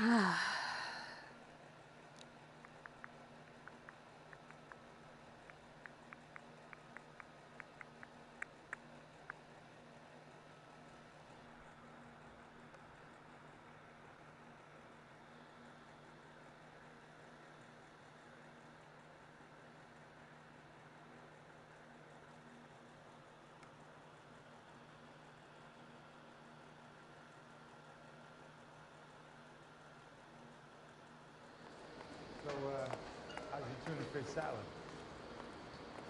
How's your tuna fish salad?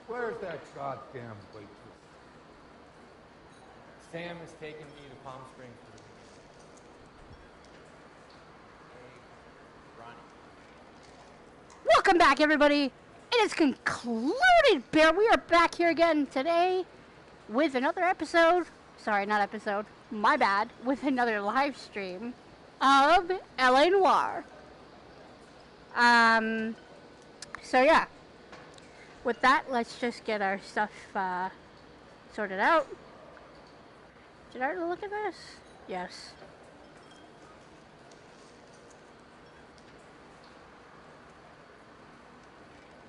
Where's that goddamn waitress? Sam is taking me to Palm Springs for the weekend. Hey, Ronnie. Welcome back, everybody. It is Concludedbear. We are back here again today with another episode. Sorry, not episode. My bad. With another live stream of LA Noir. So yeah. With that, let's just get our stuff sorted out. Did I already look at this? Yes.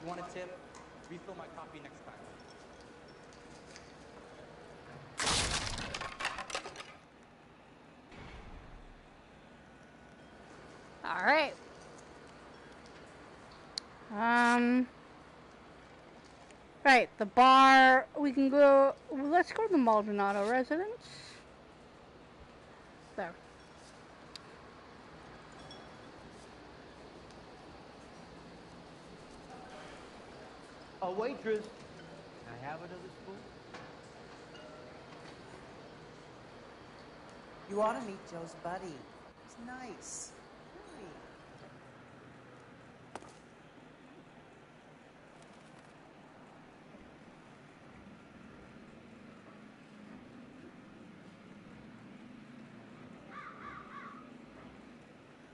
You want a tip? Refill my coffee next time. All right. Right, the bar, we can go, let's go to the Maldonado residence. There. A waitress. Can I have another spoon? You ought to meet Joe's buddy. He's nice. Really.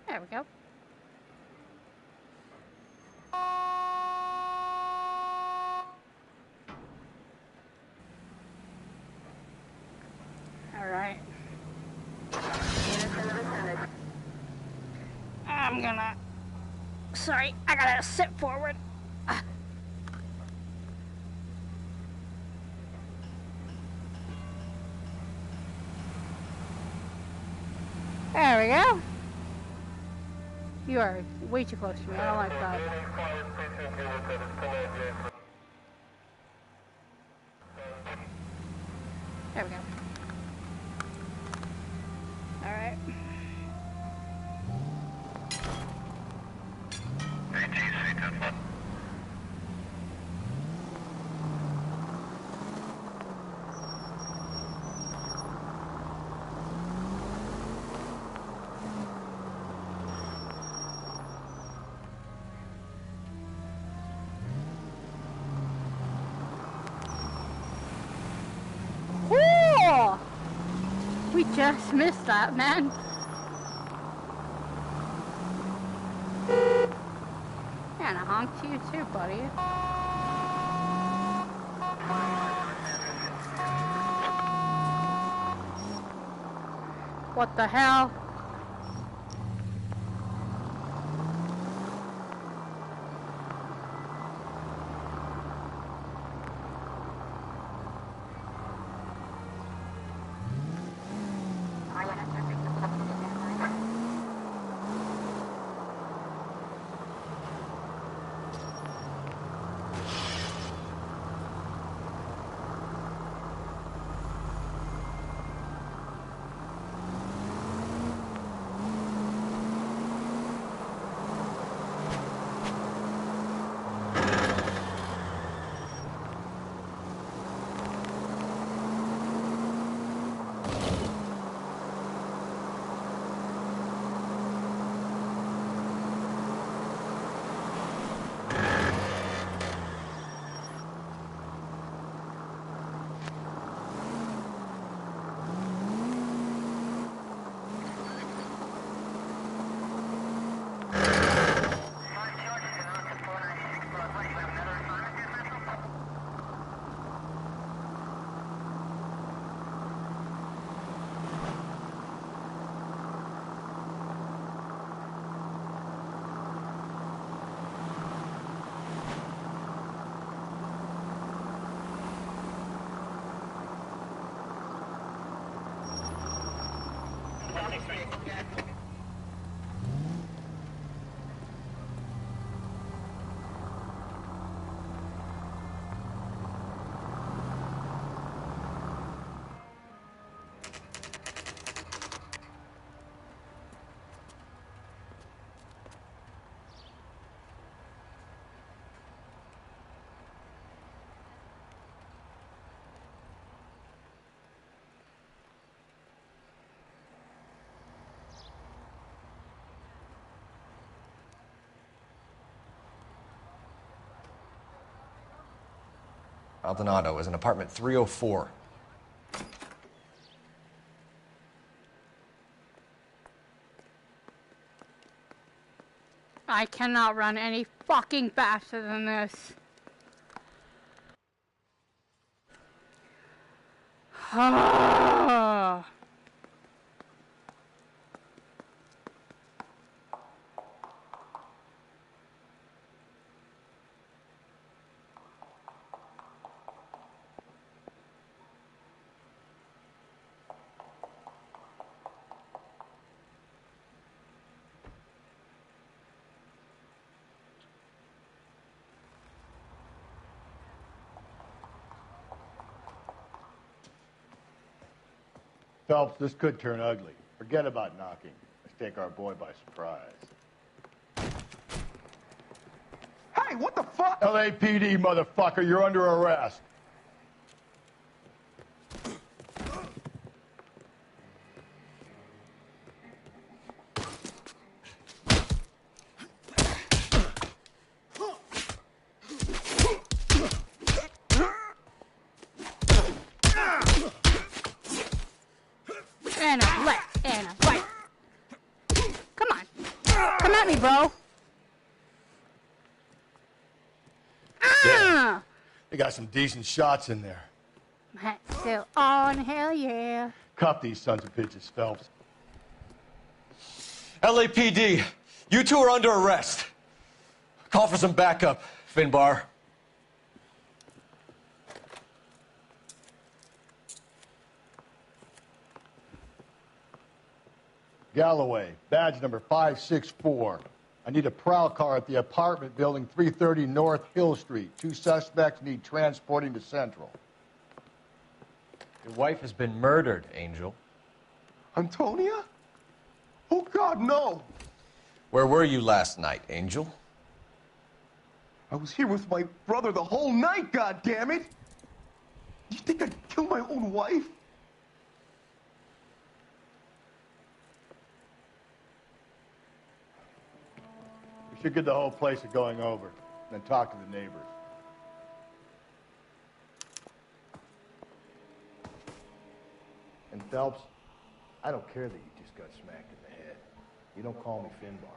There we go. All right. I'm gonna... Sorry, I gotta sit forward. There we go. You are way too close to me. I don't like that. There we go. All right. We just missed that, man. And a honk to you too, buddy. What the hell? Maldonado is in apartment 304. I cannot run any fucking faster than this. Phelps, this could turn ugly. Forget about knocking. Let's take our boy by surprise. Hey, what the fuck? LAPD, motherfucker, you're under arrest. And a left, and a right. Come on. Come at me, bro. Ah! They got some decent shots in there. Hat's still on, hell yeah. Cuff these sons of bitches, Phelps. LAPD, you two are under arrest. Call for some backup, Finbar. Galloway, badge number 564. I need a prowl car at the apartment building 330 North Hill Street. 2 suspects need transporting to Central. Your wife has been murdered, Angel. Antonia? Oh, God, no. Where were you last night, Angel? I was here with my brother the whole night, goddammit! You think I'd kill my own wife? We should get the whole place a going over, then talk to the neighbors. And Phelps, I don't care that you just got smacked in the head. You don't call me Finbar.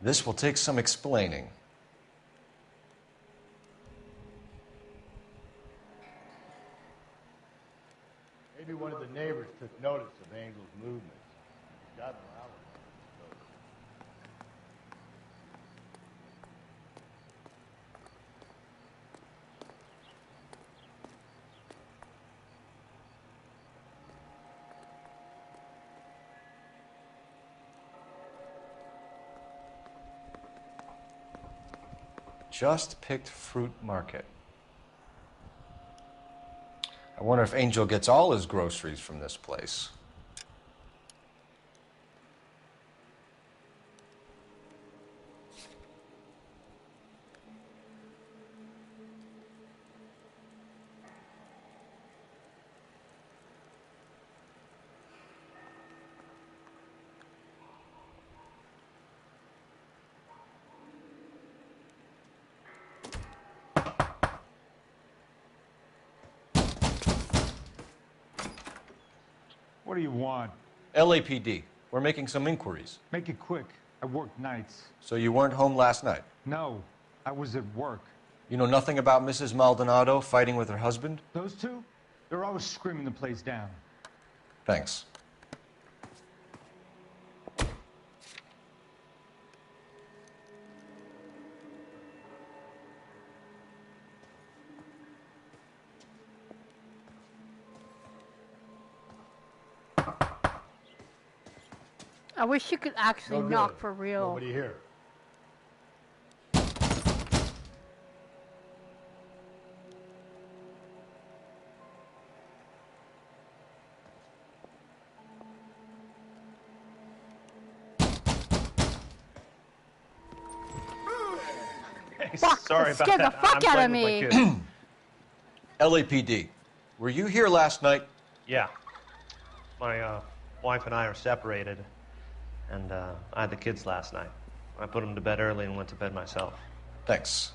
This will take some explaining. Maybe one of the neighbors took notice of Angel's movements. Got an alibi. Just picked fruit market. I wonder if Angel gets all his groceries from this place. What do you want? LAPD. We're making some inquiries. Make it quick. I work nights. So you weren't home last night? No, I was at work. You know nothing about Mrs. Maldonado fighting with her husband? Those two? They're always screaming the place down. Thanks. I wish you could actually No knock good. for real. Nobody here. Fuck, Sorry it about scared that. the fuck I'm out of playing with me. my kids. LAPD. Were you here last night? Yeah. My wife and I are separated, and I had the kids last night. I put them to bed early and went to bed myself. Thanks.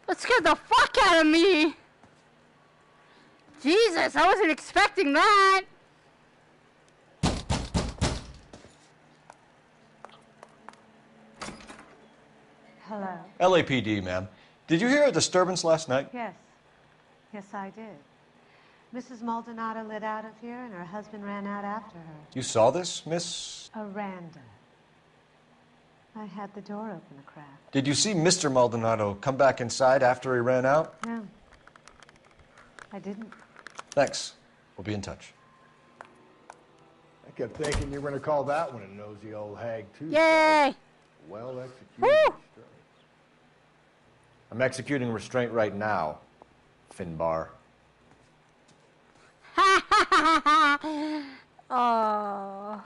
That scared the fuck out of me. Jesus, I wasn't expecting that. Hello. LAPD, ma'am. Did you hear a disturbance last night? Yes. Yes, I did. Mrs. Maldonado lit out of here, and her husband ran out after her. You saw this, Miss? Aranda. I had the door open a crack. Did you see Mr. Maldonado come back inside after he ran out? No. I didn't. Thanks. We'll be in touch. I kept thinking you were going to call that one a nosy old hag, too. Yay! Well executed. Woo! restraint. I'm executing restraint right now, Finbar. Oh.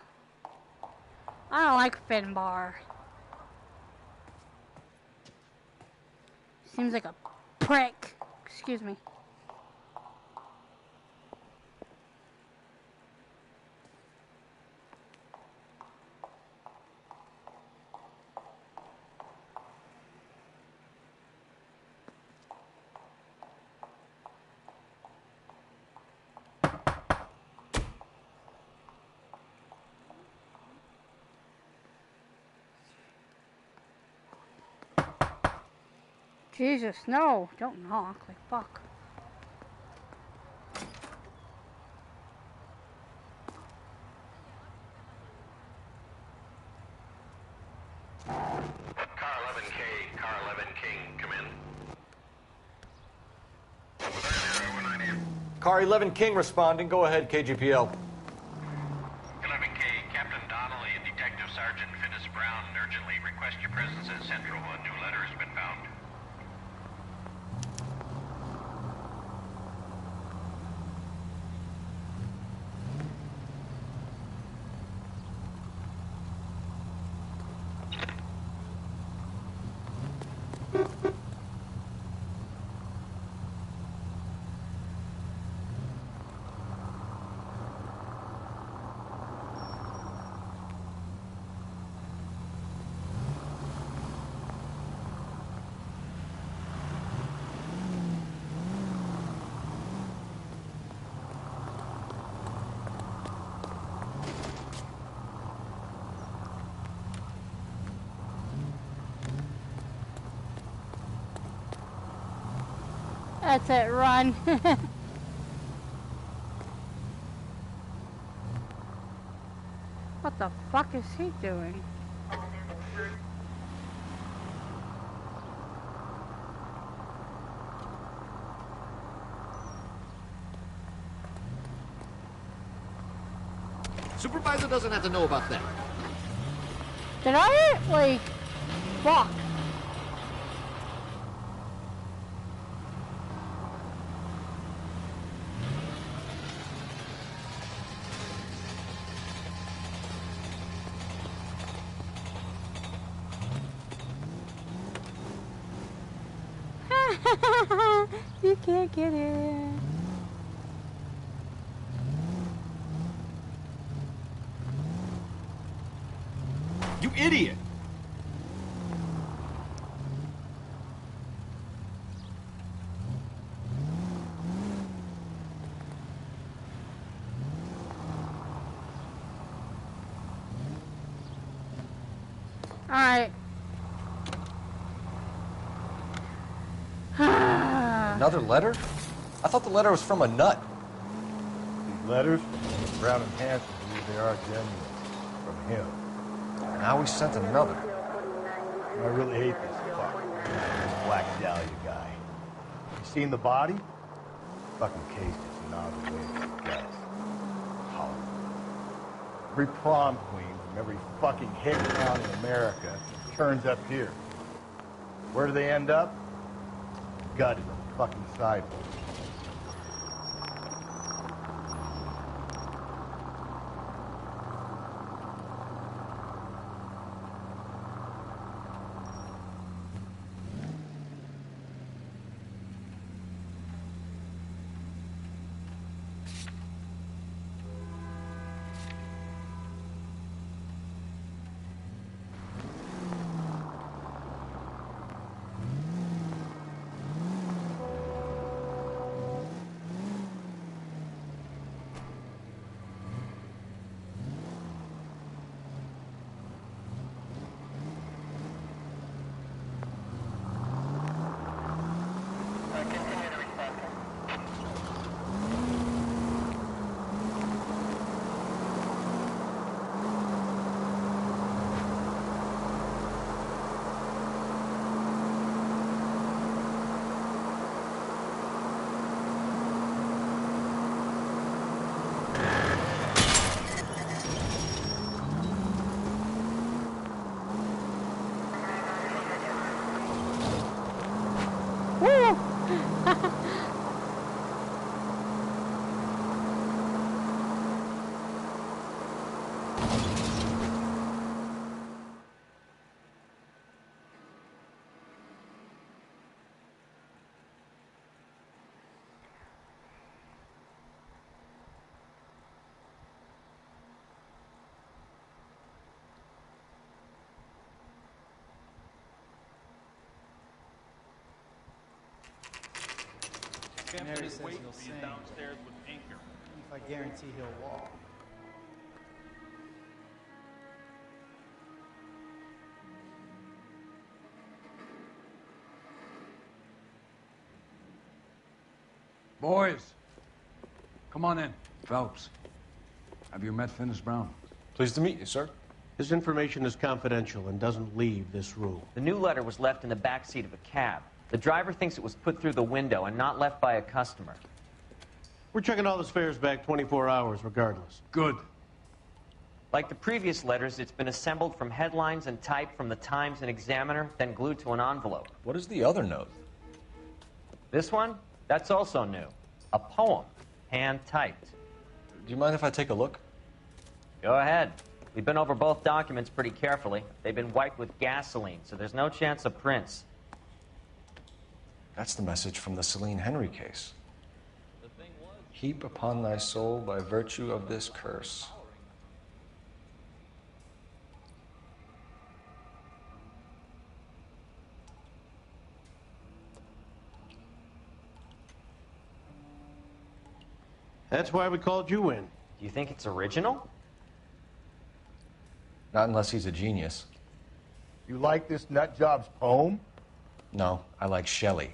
I don't like Finbar. Seems like a prick. Excuse me. Jesus, no, don't knock, like fuck. Car 11K, Car 11 King, come in. Car 11 King responding. Go ahead, KGPL. 11K, Captain Donnelly and Detective Sergeant Finnis Brown urgently request your presence at Central. A new letter has been found. That's it, run. What the fuck is he doing? Supervisor doesn't have to know about that. Did I, like, fuck? You can't get in. You idiot! All right. Another letter? I thought the letter was from a nut. These letters, Brown and Hanson believe they are genuine. From him. Now we sent another. I really hate this fuck. This Black Dahlia guy. You seen the body? Fucking case is not the way to guess. Hollywood. Every prom queen from every fucking hit town in America turns up here. Where do they end up? Gutted on the fucking sidewalk. Mary says he'll sing. Downstairs with Anchor. If I guarantee he'll walk. Boys, come on in. Phelps, have you met Finis Brown? Pleased to meet you, sir. His information is confidential and doesn't leave this room. The new letter was left in the back seat of a cab. The driver thinks it was put through the window and not left by a customer. We're checking all his fares back 24 hours regardless. Good. Like the previous letters, it's been assembled from headlines and typed from the Times and Examiner, then glued to an envelope. What is the other note? This one? That's also new. A poem, hand-typed. Do you mind if I take a look? Go ahead. We've been over both documents pretty carefully. They've been wiped with gasoline, so there's no chance of prints. That's the message from the Celine Henry case. Heap upon thy soul by virtue of this curse. That's why we called you in. Do you think it's original? Not unless he's a genius. You like this nut job's poem? No, I like Shelley.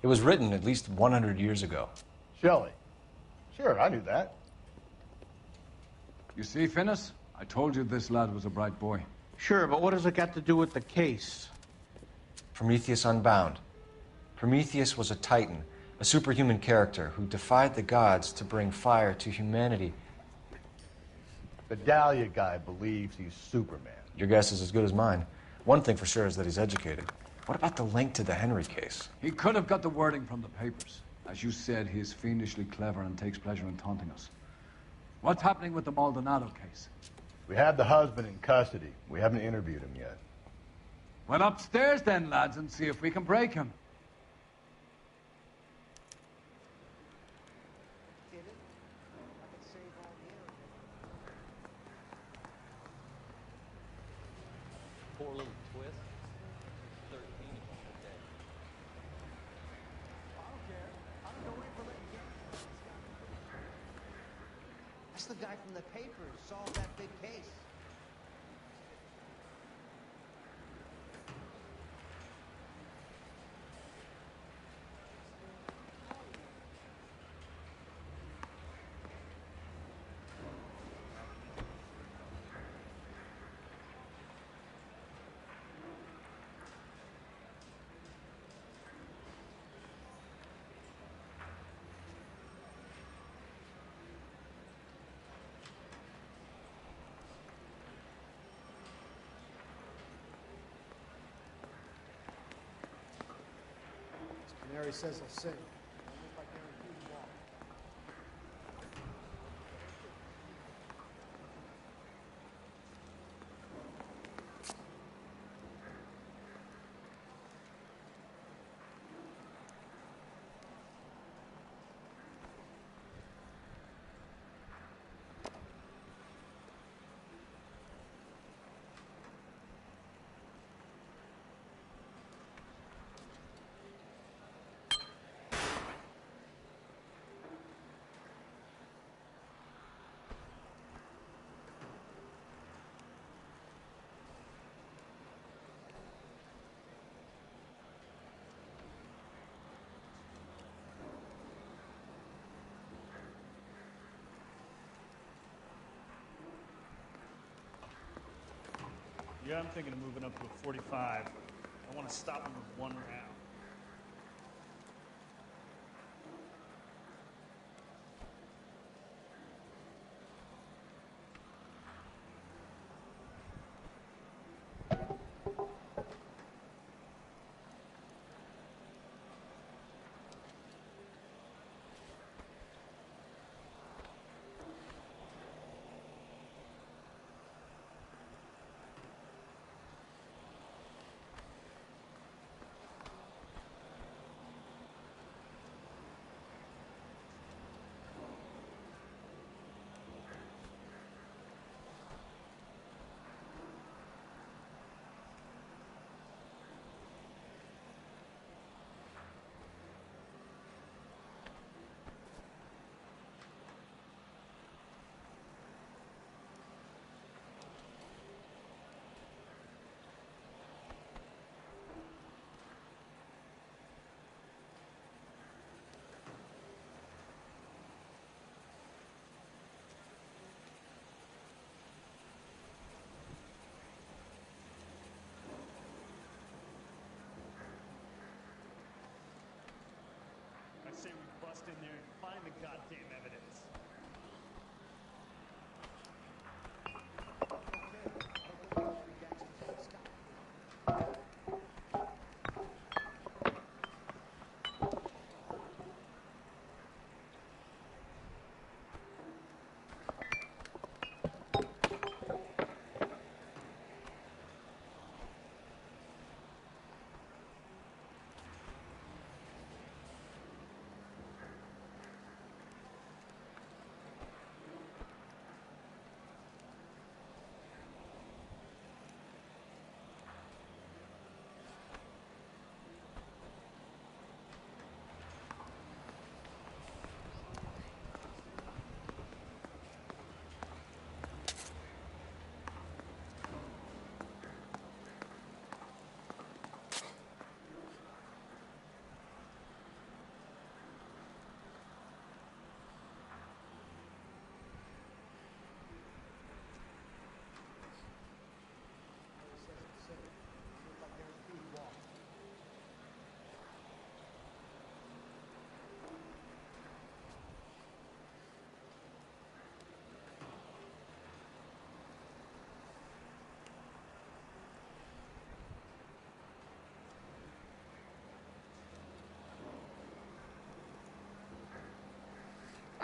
It was written at least 100 years ago. Shelley. Sure, I knew that. You see, Finnis? I told you this lad was a bright boy. Sure, but what has it got to do with the case? Prometheus Unbound. Prometheus was a titan, a superhuman character who defied the gods to bring fire to humanity. The Dahlia guy believes he's Superman. Your guess is as good as mine. One thing for sure is that he's educated. What about the link to the Henry case? He could have got the wording from the papers. As you said, he is fiendishly clever and takes pleasure in taunting us. What's happening with the Maldonado case? We have the husband in custody. We haven't interviewed him yet. Well, upstairs then, lads, and see if we can break him. Poor little twist. 13 a day. I don't care. I don't know where to get. That's the guy from the papers. Solved that big case. Canary says he'll sing. Only if I guarantee he won't. Yeah, I'm thinking of moving up to a 45. I want to stop him with one round.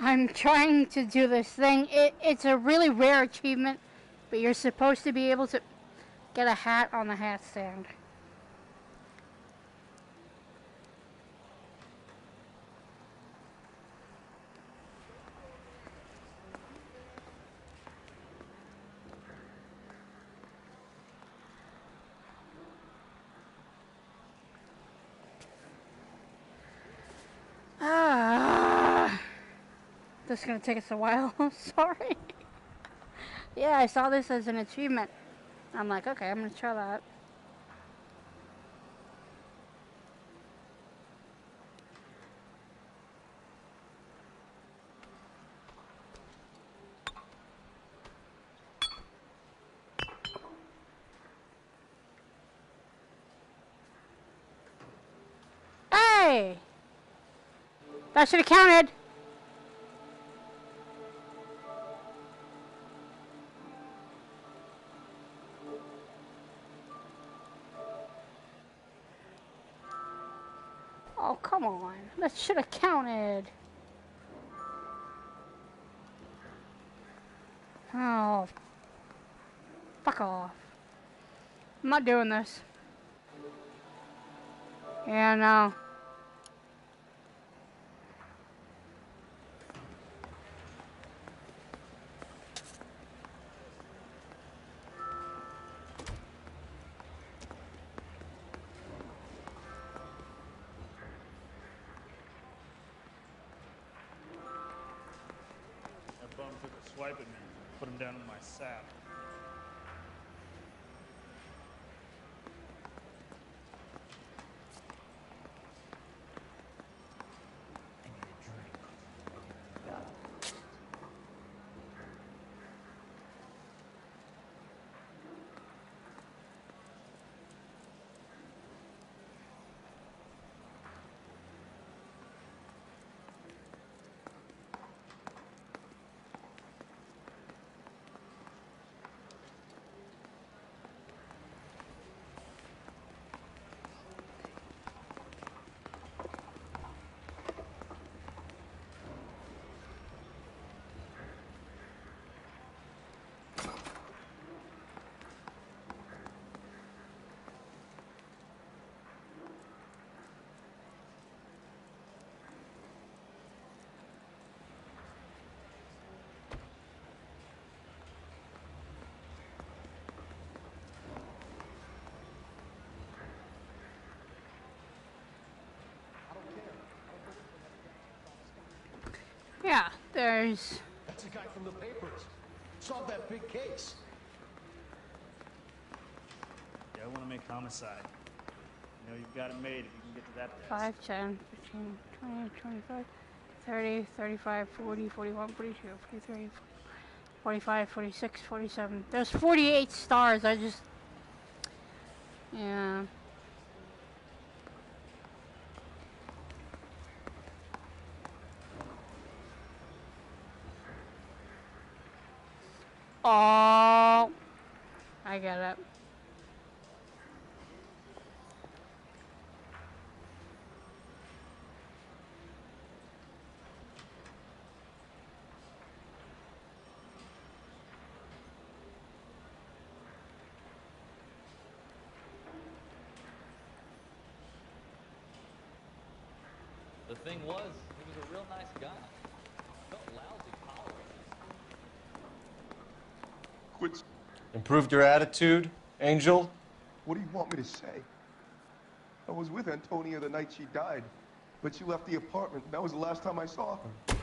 I'm trying to do this thing. It's a really rare achievement, but you're supposed to be able to get a hat on the hat stand. This is gonna take us a while. Sorry. Yeah, I saw this as an achievement. I'm like, okay, I'm gonna try that. Hey! That should have counted. Oh, come on. That should have counted. Oh. Fuck off. I'm not doing this. Yeah, no. That bum took a swipe at me. Put him down in my sap. Yeah, there's... That's the guy from the papers. Solved that big case. Yeah, I want to make homicide. You know, you've got it made if you can get to that desk. 5, 10, 15, 20, 25, 30, 35, 40, 41, 42, 43, 45, 46, 47. There's 48 stars. I just... Yeah. Oh, I get it. The thing was, he was a real nice guy. Felt lousy power. Quit. Improved your attitude, Angel? What do you want me to say? I was with Antonia the night she died, but she left the apartment. That was the last time I saw her.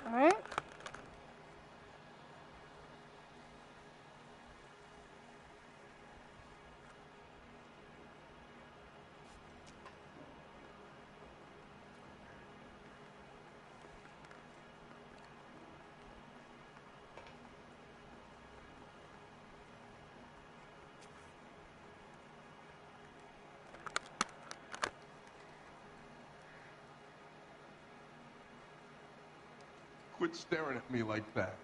Alright. quit staring at me like that.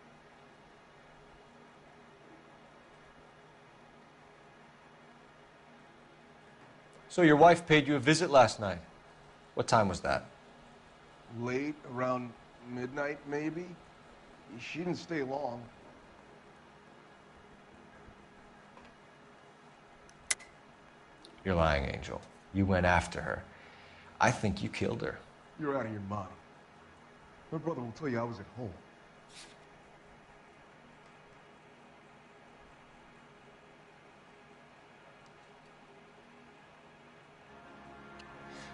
So your wife paid you a visit last night. What time was that? Late, around midnight, maybe? She didn't stay long. You're lying, Angel. You went after her. I think you killed her. You're out of your mind. My brother will tell you I was at home.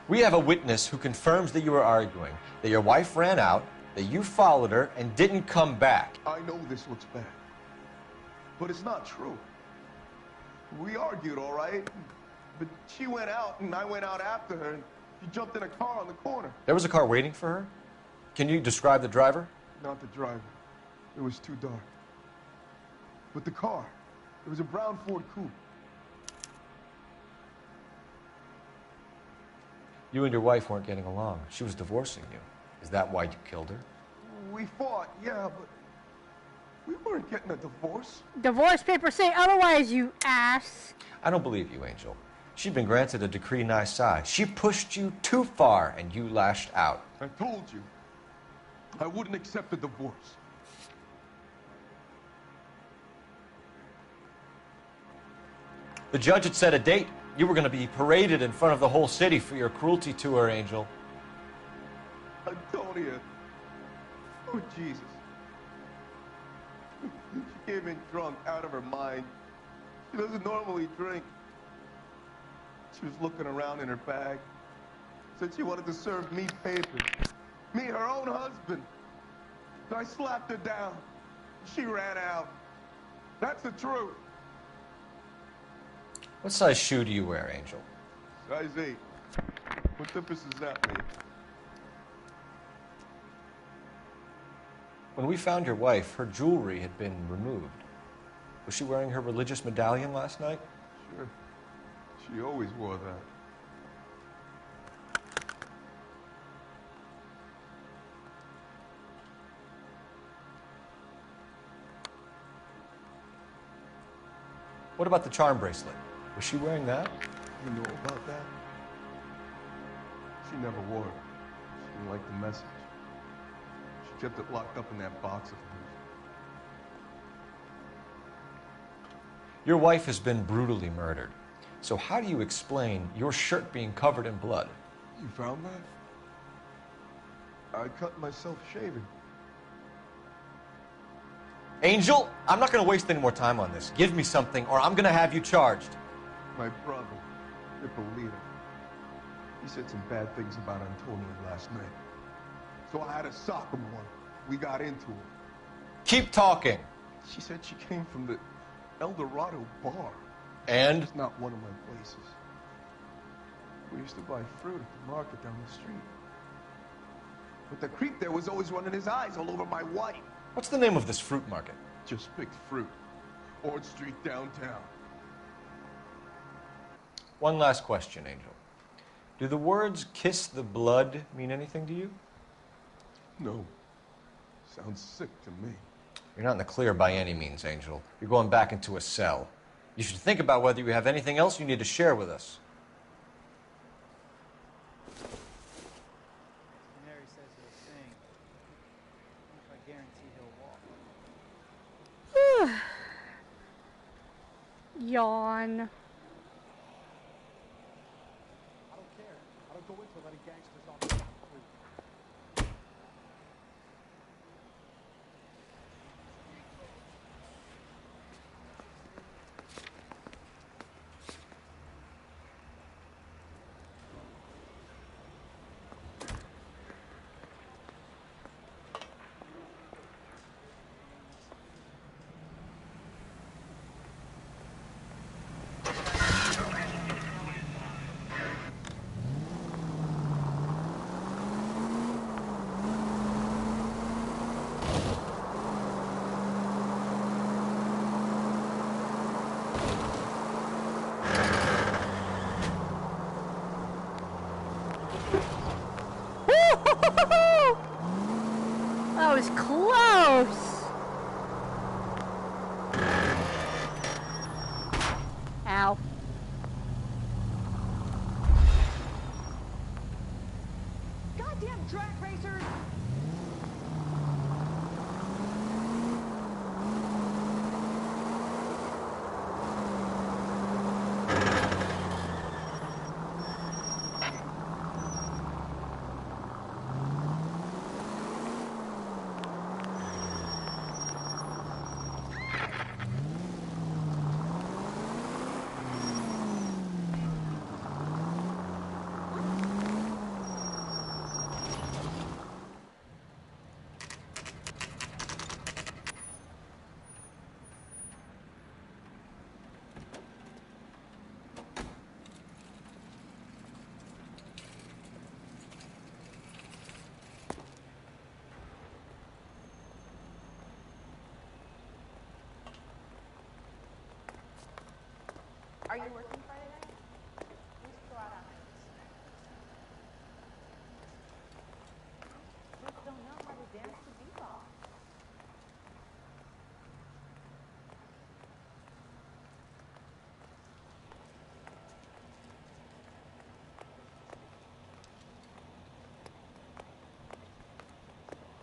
We have a witness who confirms that you were arguing, that your wife ran out, that you followed her, and didn't come back. I know this looks bad, but it's not true. We argued, all right? But she went out, and I went out after her, and she jumped in a car on the corner. There was a car waiting for her? Can you describe the driver? Not the driver. It was too dark. But the car, it was a brown Ford Coupe. You and your wife weren't getting along. She was divorcing you. Is that why you killed her? We fought, yeah, but we weren't getting a divorce. Divorce papers say otherwise, you ass. I don't believe you, Angel. She'd been granted a decree nisi. She pushed you too far, and you lashed out. I told you, I wouldn't accept a divorce. The judge had set a date. You were going to be paraded in front of the whole city for your cruelty to her, Angel. Antonia. Oh, Jesus. She came in drunk, out of her mind. She doesn't normally drink. She was looking around in her bag. Said she wanted to serve me papers. Me, her own husband. So I slapped her down. She ran out. That's the truth. What size shoe do you wear, Angel? Size 8. What difference does that make? When we found your wife, her jewelry had been removed. Was she wearing her religious medallion last night? Sure. She always wore that. What about the charm bracelet? Was she wearing that? You know about that? She never wore it. She didn't like the message. She kept it locked up in that box of hers. Your wife has been brutally murdered. So how do you explain your shirt being covered in blood? You found that? I cut myself shaving. Angel, I'm not going to waste any more time on this. Give me something, or I'm going to have you charged. My brother, Ippolito, he said some bad things about Antonia last night. So I had to sock him one. We got into it. Keep talking. She said she came from the El Dorado bar. And? It's not one of my places. We used to buy fruit at the market down the street. But the creep there was always running his eyes all over my wife. What's the name of this fruit market? Just picked fruit. Ord Street downtown. One last question, Angel. Do the words kiss the blood mean anything to you? No. Sounds sick to me. You're not in the clear by any means, Angel. You're going back into a cell. You should think about whether you have anything else you need to share with us. Mary says he'll sing. I guarantee he'll walk. Yawn. I don't care. I don't go into letting gangsters off the hook. was close. Ow. Goddamn drag racers! Are you working Friday night? We should go out on nights. Just don't know how to dance to bebop.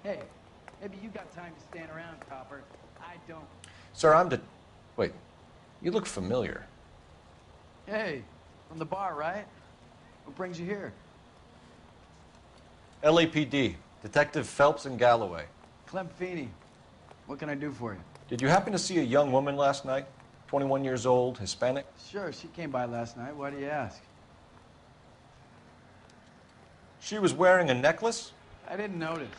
Hey, maybe you got time to stand around, Copper. I don't. Sir, Wait, you look familiar. Hey, from the bar, right? What brings you here? LAPD, Detective Phelps and Galloway. Clem Feeney. What can I do for you? Did you happen to see a young woman last night? 21 years old, Hispanic? Sure, she came by last night. Why do you ask? She was wearing a necklace? I didn't notice.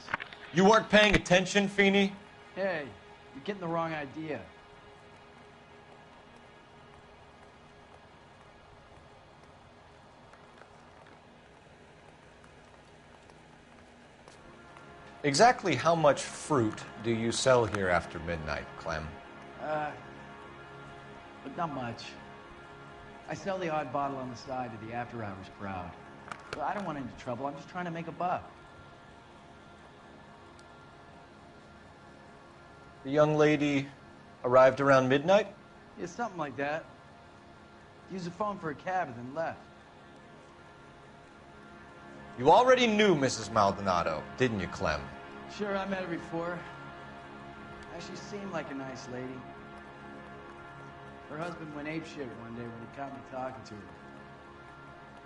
You weren't paying attention, Feeney? Hey, you're getting the wrong idea. Exactly how much fruit do you sell here after midnight, Clem? But not much. I sell the odd bottle on the side to the after-hours crowd. But I don't want any trouble. I'm just trying to make a buck. The young lady arrived around midnight? Yeah, something like that. Used the phone for a cab and then left. You already knew Mrs. Maldonado, didn't you, Clem? Sure, I met her before. Actually seemed like a nice lady. Her husband went apeshit one day when he caught me talking to her.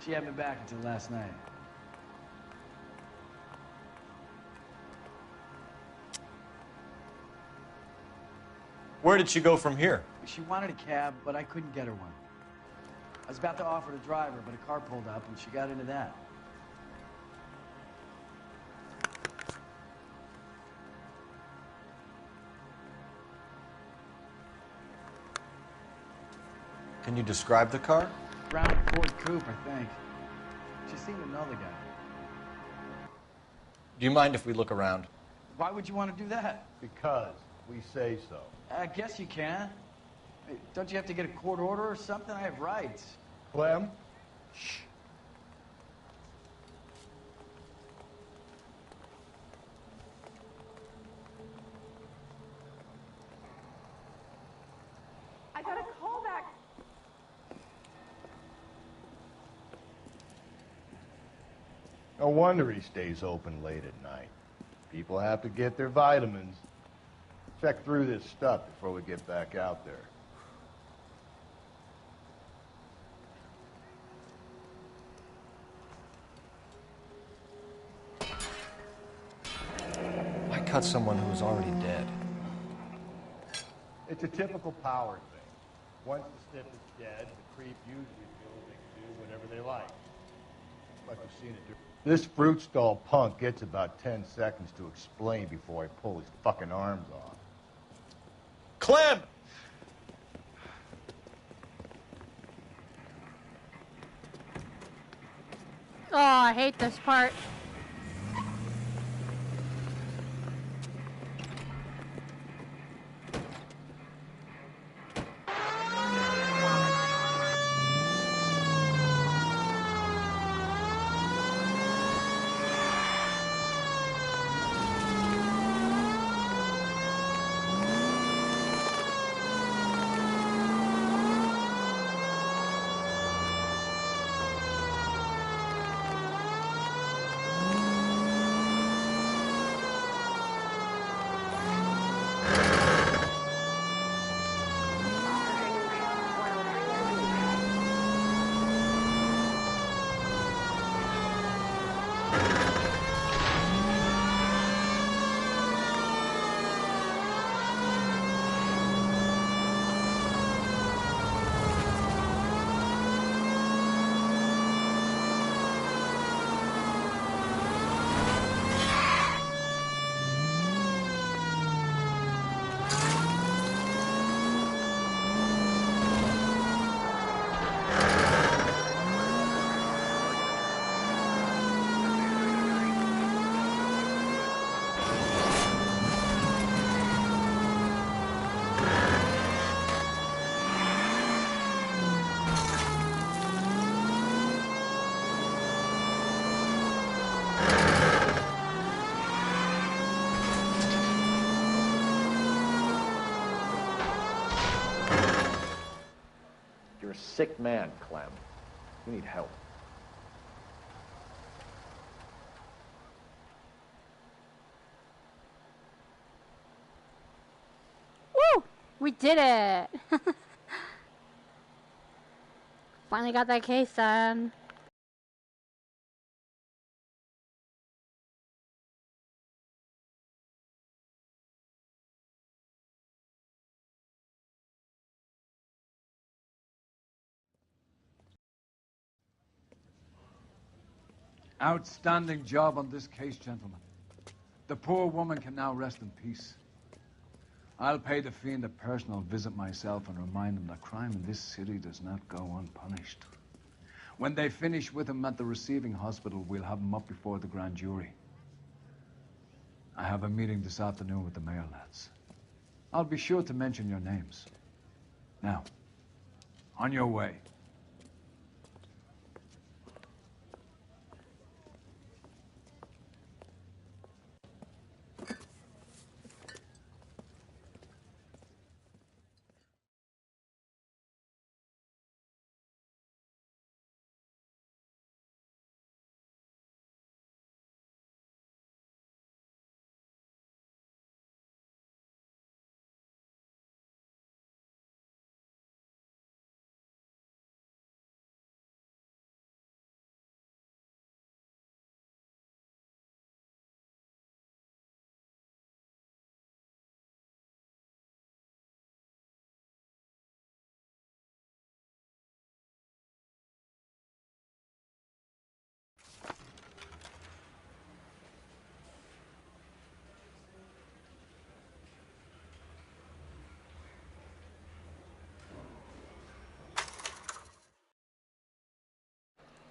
She had me back until last night. Where did she go from here? She wanted a cab, but I couldn't get her one. I was about to offer to drive her, but a car pulled up and she got into that. Can you describe the car? Brown Ford Coupe, I think. She seemed to know the guy. Do you mind if we look around? Why would you want to do that? Because we say so. I guess you can. Hey, don't you have to get a court order or something? I have rights. Clem? Shh. I got a call back. No wonder he stays open late at night. People have to get their vitamins. Check through this stuff before we get back out there. Why cut someone who's already dead? It's a typical power thing. Once the snip is dead, the creep usually feels they can do whatever they like. Like we've seen it do. This fruit stall punk gets about 10 seconds to explain before I pull his fucking arms off. Clem! Oh, I hate this part. sick man, Clem. You need help. Woo! We did it! Finally got that case done. Outstanding job on this case, gentlemen. The poor woman can now rest in peace. I'll pay the fiend a personal visit myself and remind him that crime in this city does not go unpunished. When they finish with him at the receiving hospital, we'll have him up before the grand jury. I have a meeting this afternoon with the mayor lads. I'll be sure to mention your names. Now, on your way.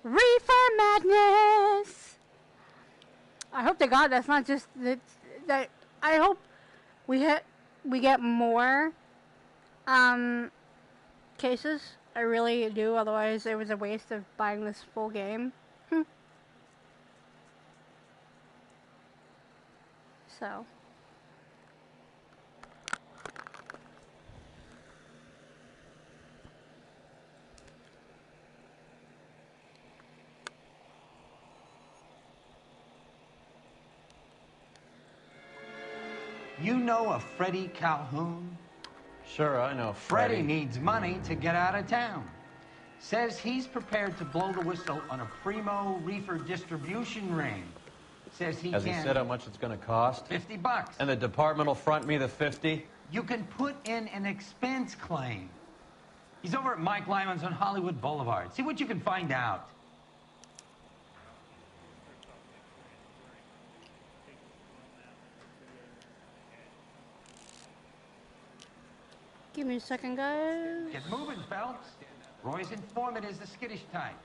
Reefer madness! I hope to God that's not just that. I hope we get more cases. I really do. Otherwise, it was a waste of buying this full game. So. You know a Freddie Calhoun? Sure, I know Freddie needs money to get out of town. Says he's prepared to blow the whistle on a primo reefer distribution ring. Says he Has can... he said how much it's going to cost? $50. And the department will front me the 50? You can put in an expense claim. He's over at Mike Lyman's on Hollywood Boulevard. See what you can find out. Give me a second, guys. Get moving, Phelps. Roy's informant is the skittish type.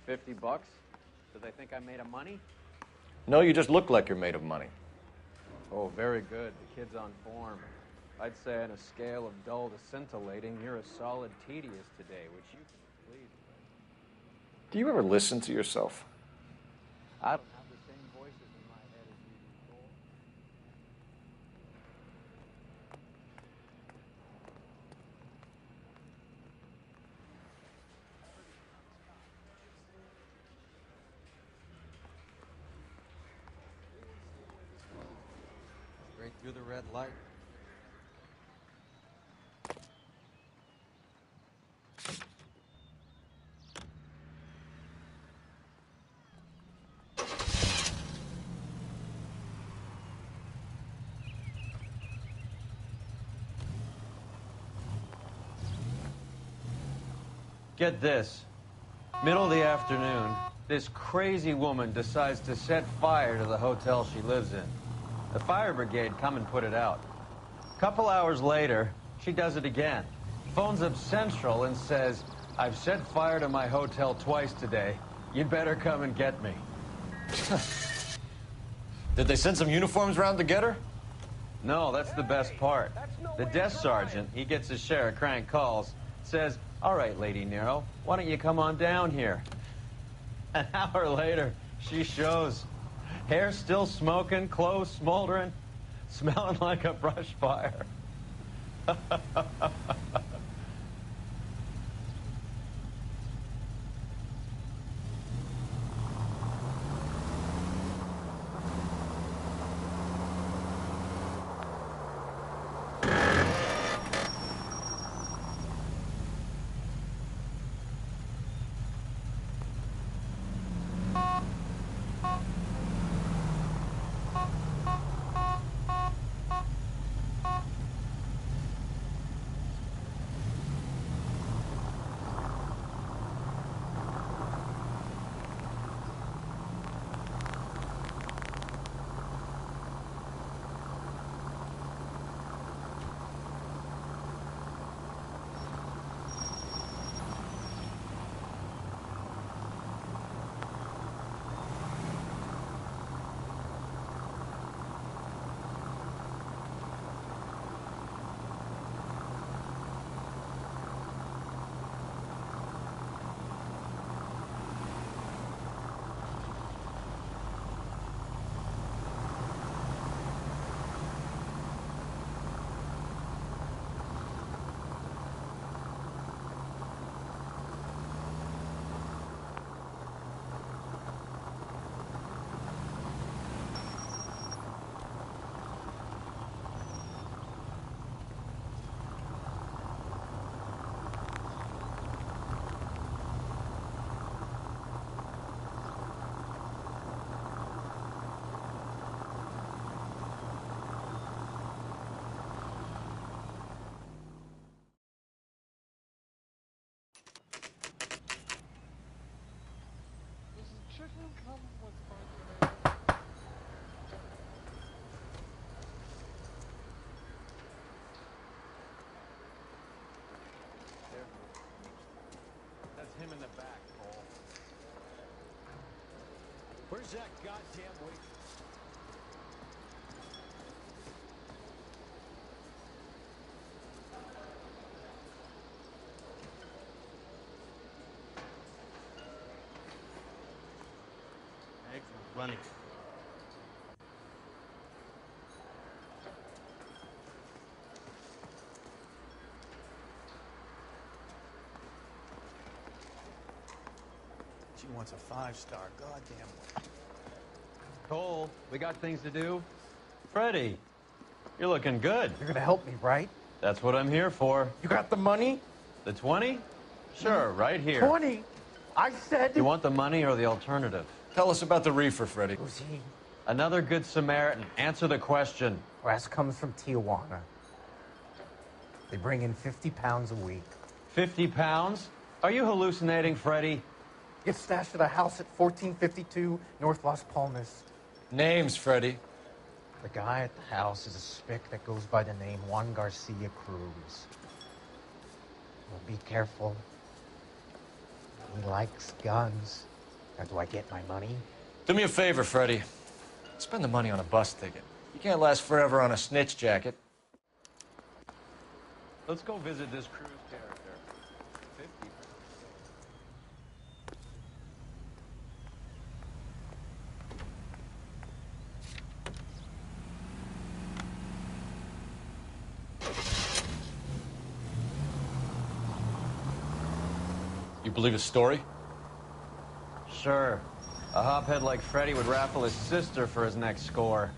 $50? Do they think I'm made of money? No, you just look like you're made of money. Oh, very good. The kid's on form. I'd say on a scale of dull to scintillating, you're a solid tedious today, which you can plead. Do you ever listen to yourself? I don't have the same voices in my head as you do, Cole. Straight through the red light. Get this. Middle of the afternoon, this crazy woman decides to set fire to the hotel she lives in. The fire brigade come and put it out. Couple hours later, she does it again. Phones up Central and says, "I've set fire to my hotel twice today. You'd better come and get me." Did they send some uniforms around to get her? No, that's the best part. The desk sergeant, he gets his share of crank calls, says, "All right, Lady Nero, why don't you come on down here?" An hour later, she shows. Hair still smoking, clothes smoldering, smelling like a brush fire. That's him in the back, Cole. Where's that goddamn waitress? Eggs are running. She wants a 5-star. Goddamn. Cole, we got things to do. Freddie, you're looking good. You're gonna help me, right? That's what I'm here for. You got the money? The 20? Sure, right here. 20? I said... You want the money or the alternative? Tell us about the reefer, Freddie. Who's he? Another good Samaritan. Answer the question. Brass comes from Tijuana. They bring in 50 pounds a week. 50 pounds? Are you hallucinating, Freddie? Gets stashed at a house at 1452 North Las Palmas. Names, Freddie. The guy at the house is a spick that goes by the name Juan Garcia Cruz. Well, be careful. He likes guns. Now, do I get my money? Do me a favor, Freddie. Spend the money on a bus ticket. You can't last forever on a snitch jacket. Let's go visit this cruise character. 50. You believe his story? Sure. A hophead like Freddie would raffle his sister for his next score.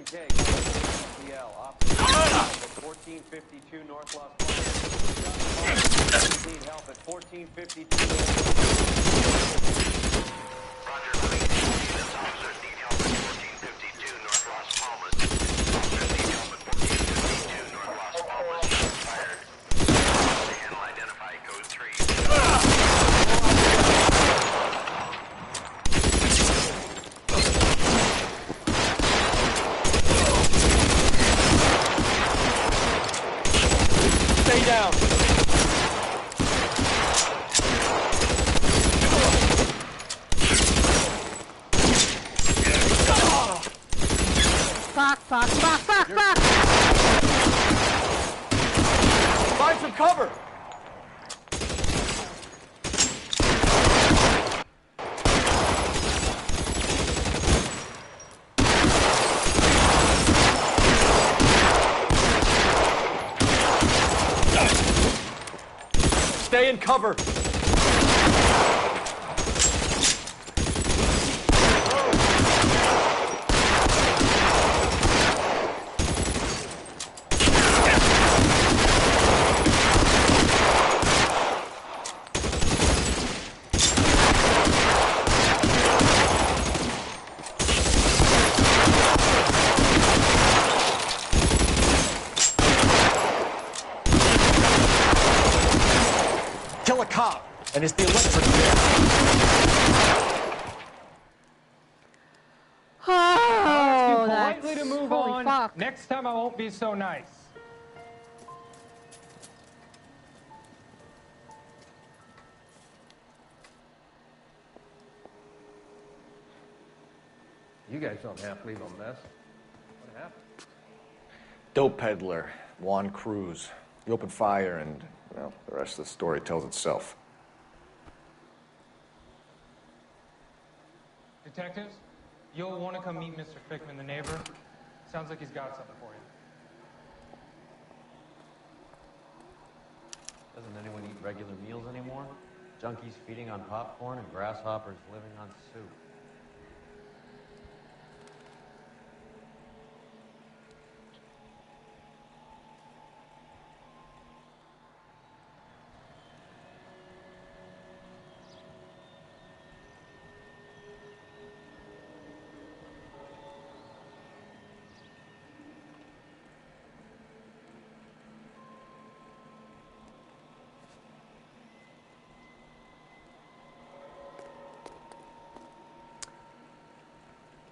PL, opposite 1452 North Las Palmas. Need help at 1452 Roger, this officers need help at 1452 North Las Palmas. Officers need help at 1452 North Las Palmas. Shots fired. Channel identify code 3. Stay down. Fuck. Find some cover. Stay in cover. Kill a cop, and it's the electric chair. the fuck? Next time I won't be so nice. You guys don't have to leave a mess. What happened? Dope peddler, Juan Cruz. He opened fire and, well, the rest of the story tells itself. Detectives, you'll want to come meet Mr. Fickman, the neighbor. Sounds like he's got something for you. Doesn't anyone eat regular meals anymore? Junkies feeding on popcorn and grasshoppers living on soup.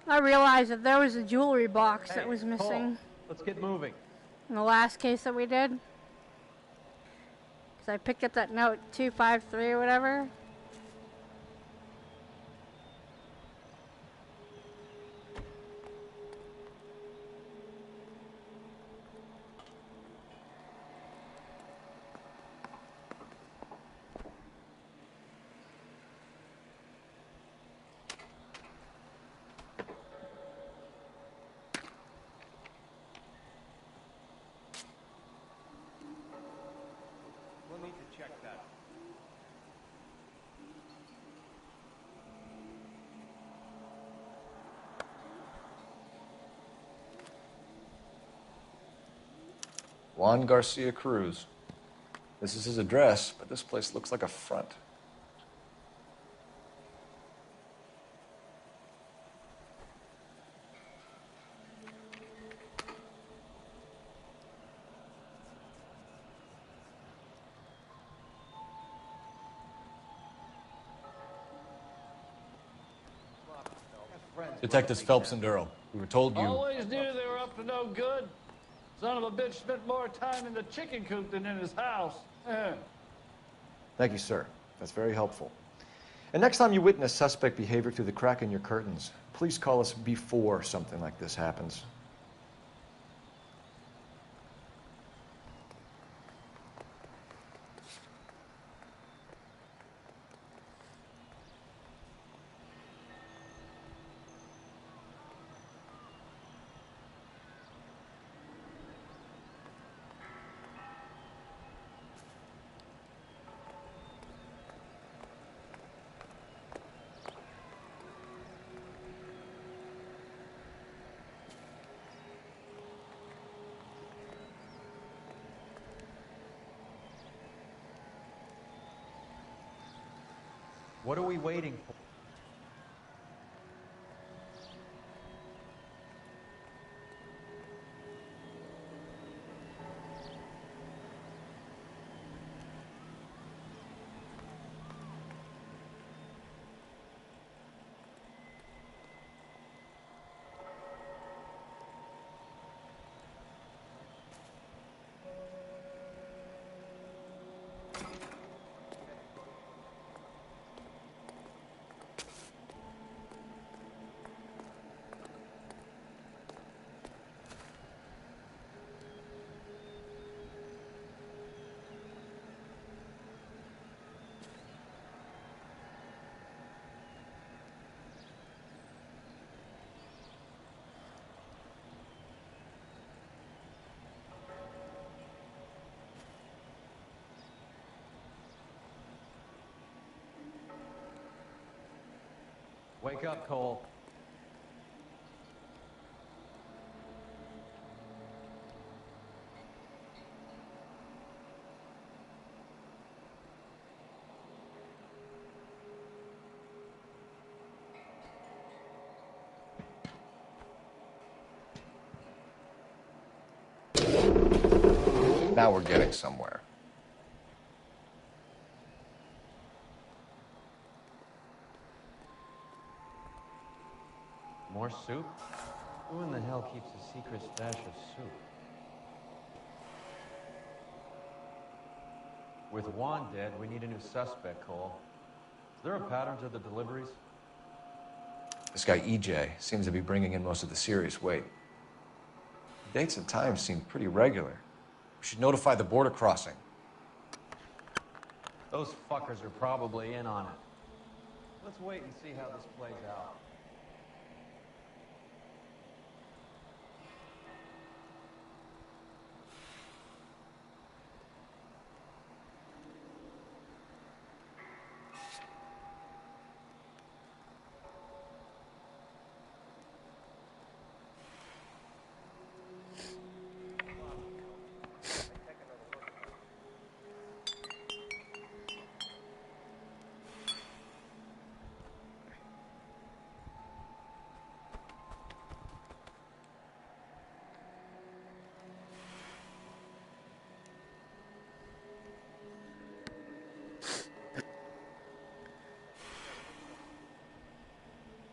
I realized that there was a jewelry box that Hey, was Paul, missing let's get moving. in the last case that we did. Because I picked up that note 253 or whatever. We'll need to check that. Juan Garcia Cruz. This is his address, but this place looks like a front. Detectives Phelps and Durrell. We were told you... Always knew they were up to no good. Son of a bitch spent more time in the chicken coop than in his house. Thank you, sir. That's very helpful. And next time you witness suspect behavior through the crack in your curtains, please call us before something like this happens. What are we waiting for? Wake up, Cole. Now we're getting somewhere. More soup? Who in the hell keeps a secret stash of soup? With Juan dead, we need a new suspect, Cole. Is there a pattern to the deliveries? This guy, EJ, seems to be bringing in most of the serious weight. The dates and times seem pretty regular. We should notify the border crossing. Those fuckers are probably in on it. Let's wait and see how this plays out.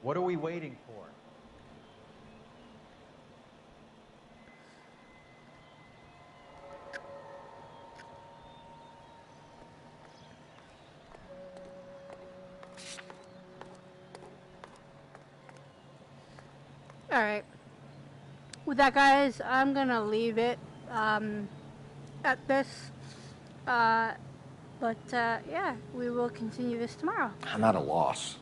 What are we waiting for? Alright. With that, guys, I'm gonna leave it at this. Yeah, we will continue this tomorrow. I'm at a loss.